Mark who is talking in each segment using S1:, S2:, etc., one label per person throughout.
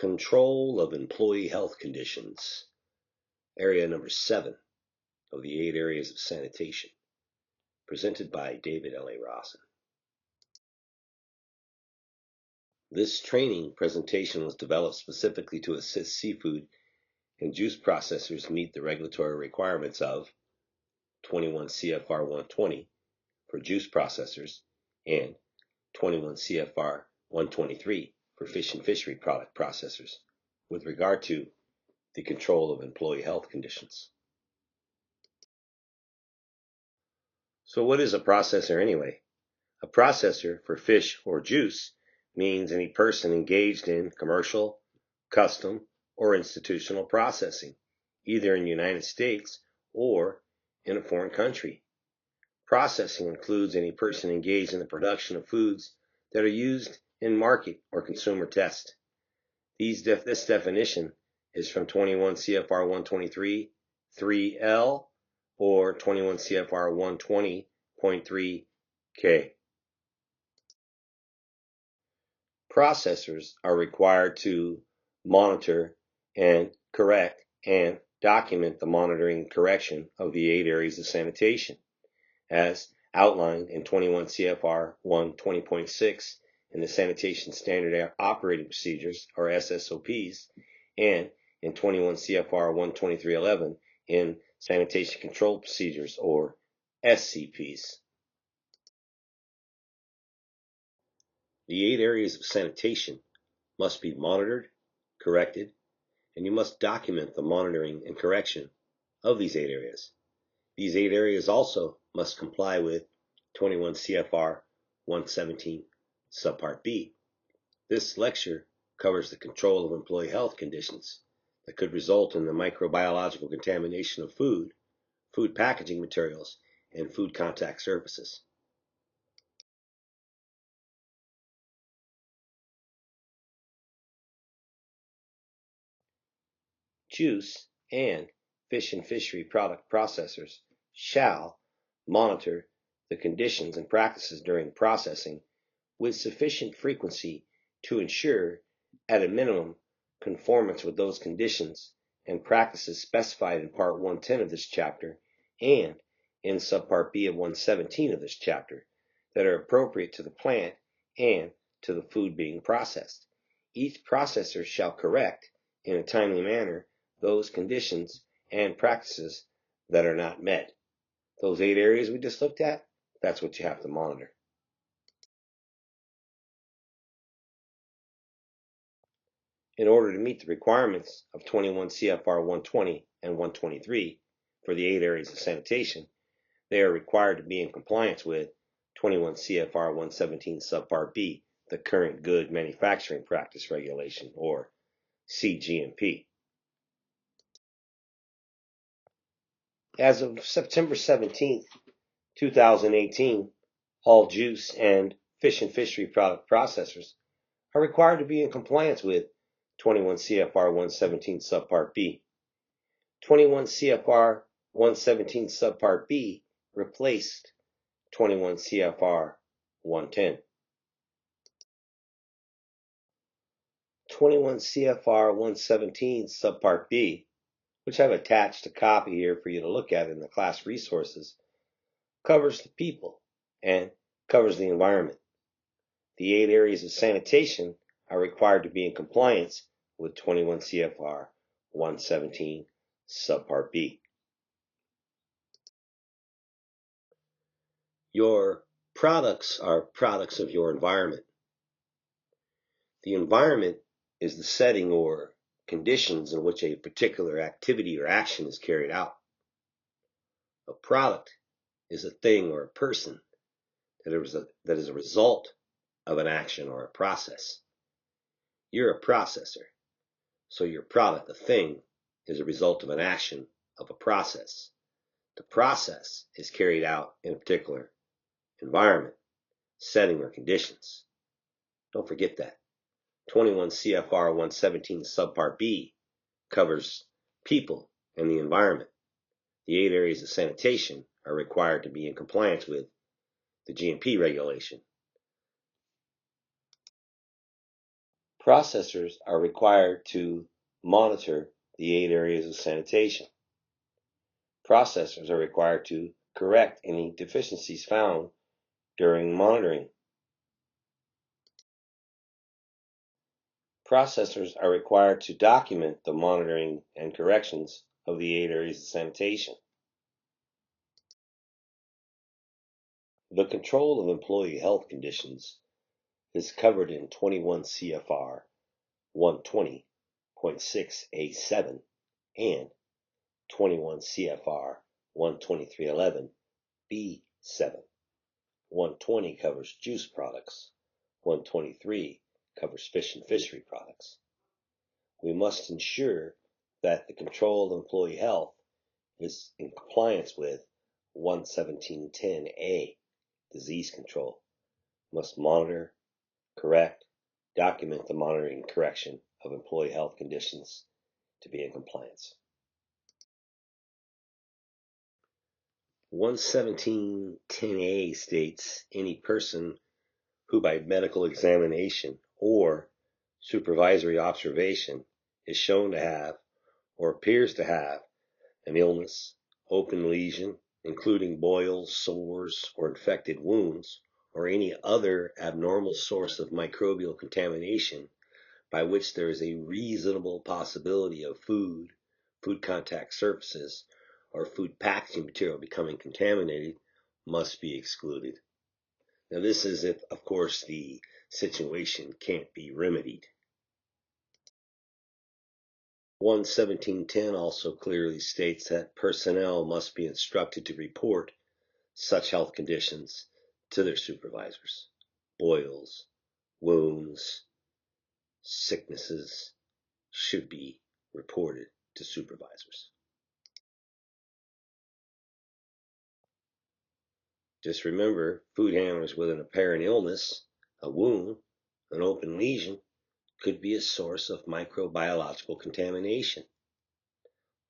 S1: Control of employee health conditions. Area number 7 of the 8 areas of sanitation. Presented by David L. A. Rosson. This training presentation was developed specifically to assist seafood and juice processors meet the regulatory requirements of 21 CFR 120 for juice processors and 21 CFR 123 for fish and fishery product processors with regard to the control of employee health conditions. So what is a processor anyway? A processor for fish or juice means any person engaged in commercial, custom, or institutional processing, either in the United States or in a foreign country. Processing includes any person engaged in the production of foods that are used in market or consumer test. This definition is from 21 CFR 123 3L or 21 CFR 120.3K. Processors are required to monitor and correct and document the monitoring and correction of the 8 areas of sanitation, as outlined in 21 CFR 120.6 in the Sanitation Standard Operating Procedures, or SSOPs, and in 21 CFR 123.11 in Sanitation Control Procedures, or SCPs. The 8 areas of sanitation must be monitored, corrected, and you must document the monitoring and correction of these 8 areas. These 8 areas also must comply with 21 CFR 117 subpart B. This lecture covers the control of employee health conditions that could result in the microbiological contamination of food, food packaging materials, and food contact surfaces. Juice and fish and fishery product processors shall monitor the conditions and practices during processing with sufficient frequency to ensure, at a minimum, conformance with those conditions and practices specified in Part 110 of this chapter and in Subpart B of 117 of this chapter that are appropriate to the plant and to the food being processed. Each processor shall correct, in a timely manner, those conditions and practices that are not met. Those 8 areas we just looked at, that's what you have to monitor. In order to meet the requirements of 21 CFR 120 and 123 for the 8 areas of sanitation, they are required to be in compliance with 21 CFR 117 subpart B, the Current Good Manufacturing Practice Regulation, or CGMP. As of September 17, 2018, all juice and fish and fishery product processors are required to be in compliance with 21 CFR 117 subpart B. 21 CFR 117 subpart B replaced 21 CFR 110. 21 CFR 117 subpart B, which I've attached a copy here for you to look at in the class resources, covers the people and covers the environment. The 8 areas of sanitation are required to be in compliance with 21 CFR 117 subpart B. Your products are products of your environment. The environment is the setting or conditions in which a particular activity or action is carried out. A product is a thing or a person that is a result of an action or a process. You're a processor, so your product, a thing, is a result of an action of a process. The process is carried out in a particular environment, setting, or conditions. Don't forget that. 21 CFR 117 subpart B covers people and the environment. The 8 areas of sanitation are required to be in compliance with the GMP regulation. Processors are required to monitor the 8 areas of sanitation. Processors are required to correct any deficiencies found during monitoring. Processors are required to document the monitoring and corrections of the 8 areas of sanitation. The control of employee health conditions is covered in 21 CFR 120.6A7 and 21 CFR 123.11B7. 120 covers juice products. 123 covers fish and fishery products. We must ensure that the control of employee health is in compliance with 11710A, disease control. Must monitor, correct, document the monitoring and correction of employee health conditions to be in compliance. 11710A states any person who by medical examination or supervisory observation is shown to have or appears to have an illness, open lesion, including boils, sores, or infected wounds, or any other abnormal source of microbial contamination by which there is a reasonable possibility of food contact surfaces, or food packaging material becoming contaminated, must be excluded. Now, this is if, of course, the situation can't be remedied. 11710 also clearly states that personnel must be instructed to report such health conditions to their supervisors. Boils, wounds, sicknesses should be reported to supervisors. Just remember, food handlers with an apparent illness, a wound, an open lesion, could be a source of microbiological contamination.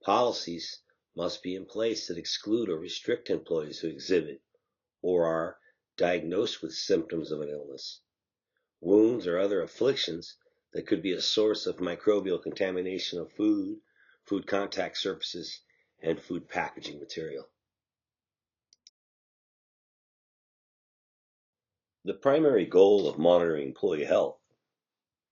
S1: Policies must be in place that exclude or restrict employees who exhibit or are diagnosed with symptoms of an illness, wounds, or other afflictions that could be a source of microbial contamination of food contact surfaces, and food packaging material. The primary goal of monitoring employee health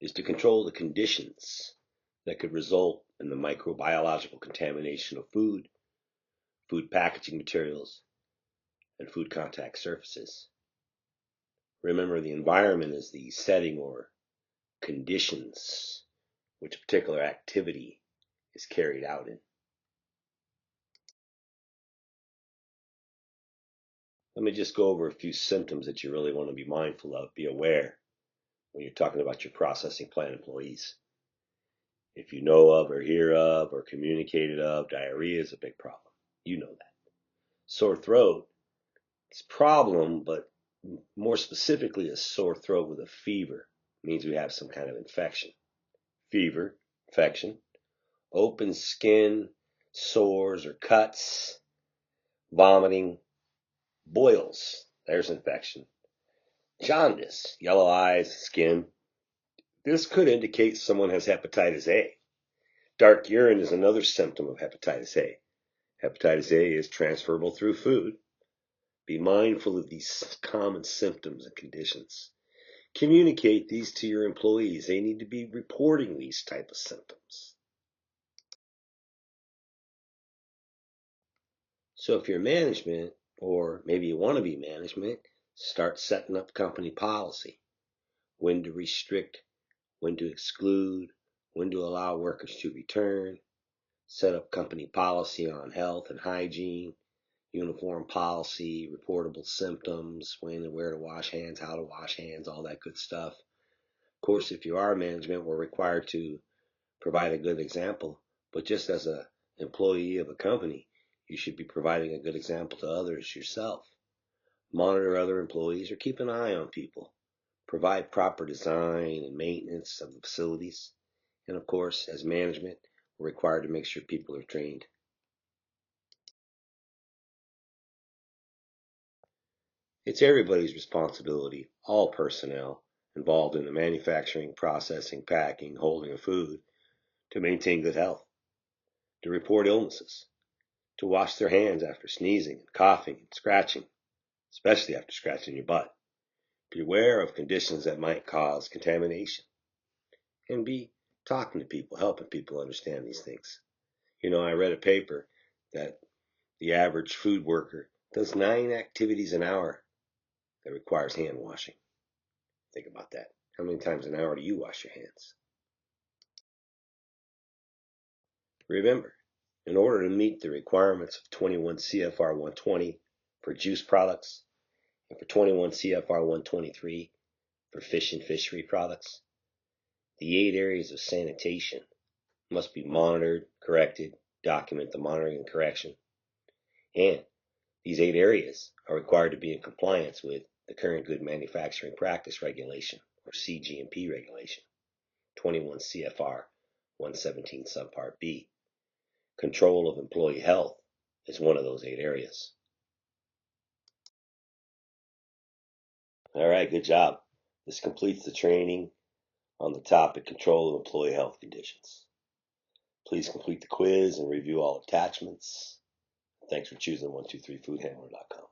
S1: is to control the conditions that could result in the microbiological contamination of food packaging materials, and food contact surfaces. Remember, the environment is the setting or conditions which a particular activity is carried out in. Let me just go over a few symptoms that you really want to be mindful of, be aware when you're talking about your processing plant employees. If you know of or hear of or communicated of, diarrhea is a big problem. You know that. Sore throat, it's a problem, but more specifically a sore throat with a fever means we have some kind of infection. Fever, infection. Open skin, sores or cuts, vomiting, boils, there's infection. Jaundice, yellow eyes, skin. This could indicate someone has hepatitis A. Dark urine is another symptom of hepatitis A. Hepatitis A is transferable through food. Be mindful of these common symptoms and conditions. Communicate these to your employees. They need to be reporting these type of symptoms. So if you're management, or maybe you want to be management, start setting up company policy. When to restrict, when to exclude, when to allow workers to return. Set up company policy on health and hygiene, uniform policy, reportable symptoms, when and where to wash hands, how to wash hands, all that good stuff. Of course, if you are management, we're required to provide a good example, but just as an employee of a company, you should be providing a good example to others yourself. Monitor other employees or keep an eye on people. Provide proper design and maintenance of the facilities. And of course, as management, we're required to make sure people are trained. It's everybody's responsibility, all personnel, involved in the manufacturing, processing, packing, holding of food to maintain good health, to report illnesses, to wash their hands after sneezing and coughing and scratching, especially after scratching your butt. Be aware of conditions that might cause contamination, and be talking to people, helping people understand these things. I read a paper that the average food worker does 9 activities an hour that requires hand washing. Think about that. How many times an hour do you wash your hands? Remember, in order to meet the requirements of 21 CFR 120 for juice products and for 21 CFR 123 for fish and fishery products, the 8 areas of sanitation must be monitored, corrected, document the monitoring and correction, and these 8 areas are required to be in compliance with the Current Good Manufacturing Practice Regulation, or CGMP regulation, 21 CFR 117 subpart B. Control of employee health is one of those 8 areas. All right, good job. This completes the training on the topic control of employee health conditions. Please complete the quiz and review all attachments. Thanks for choosing 123foodhandler.com.